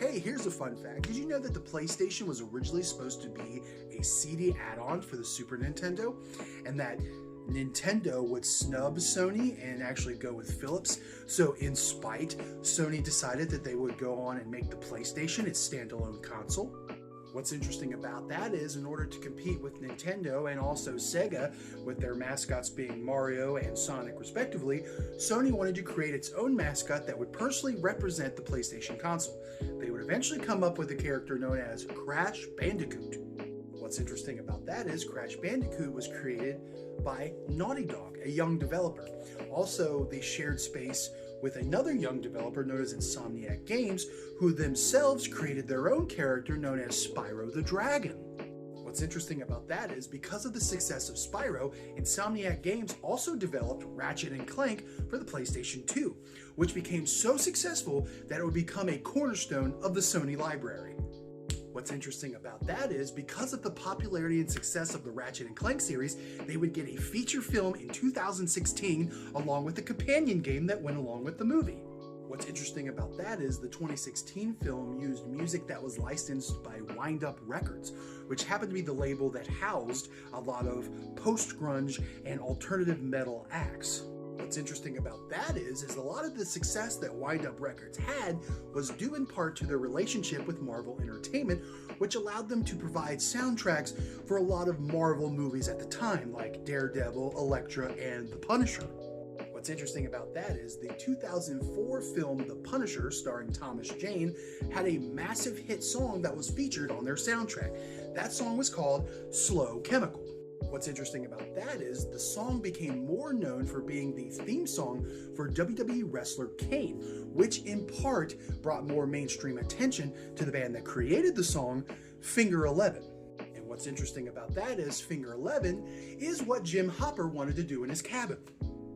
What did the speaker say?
Hey, here's a fun fact. Did you know that the PlayStation was originally supposed to be a CD add-on for the Super Nintendo? And that Nintendo would snub Sony and actually go with Philips. So in spite, Sony decided that they would go on and make the PlayStation its standalone console. What's interesting about that is, in order to compete with Nintendo and also Sega, with their mascots being Mario and Sonic respectively, Sony wanted to create its own mascot that would personally represent the PlayStation console. They would eventually come up with a character known as Crash Bandicoot. What's interesting about that is Crash Bandicoot was created by Naughty Dog, a young developer. Also, they shared space with another young developer known as Insomniac Games, who themselves created their own character known as Spyro the Dragon. What's interesting about that is, because of the success of Spyro, Insomniac Games also developed Ratchet and Clank for the PlayStation 2, which became so successful that it would become a cornerstone of the Sony library. What's interesting about that is, because of the popularity and success of the Ratchet and Clank series, they would get a feature film in 2016 along with a companion game that went along with the movie. What's interesting about that is the 2016 film used music that was licensed by Wind Up Records, which happened to be the label that housed a lot of post-grunge and alternative metal acts. What's interesting about that is a lot of the success that Wind Up Records had was due in part to their relationship with Marvel Entertainment, which allowed them to provide soundtracks for a lot of Marvel movies at the time, like Daredevil, Elektra, and The Punisher. What's interesting about that is the 2004 film The Punisher, starring Thomas Jane, had a massive hit song that was featured on their soundtrack. That song was called Slow Chemical. What's interesting about that is the song became more known for being the theme song for WWE wrestler Kane, which in part brought more mainstream attention to the band that created the song, Finger 11. And what's interesting about that is Finger 11 is what Jim Hopper wanted to do in his cabin.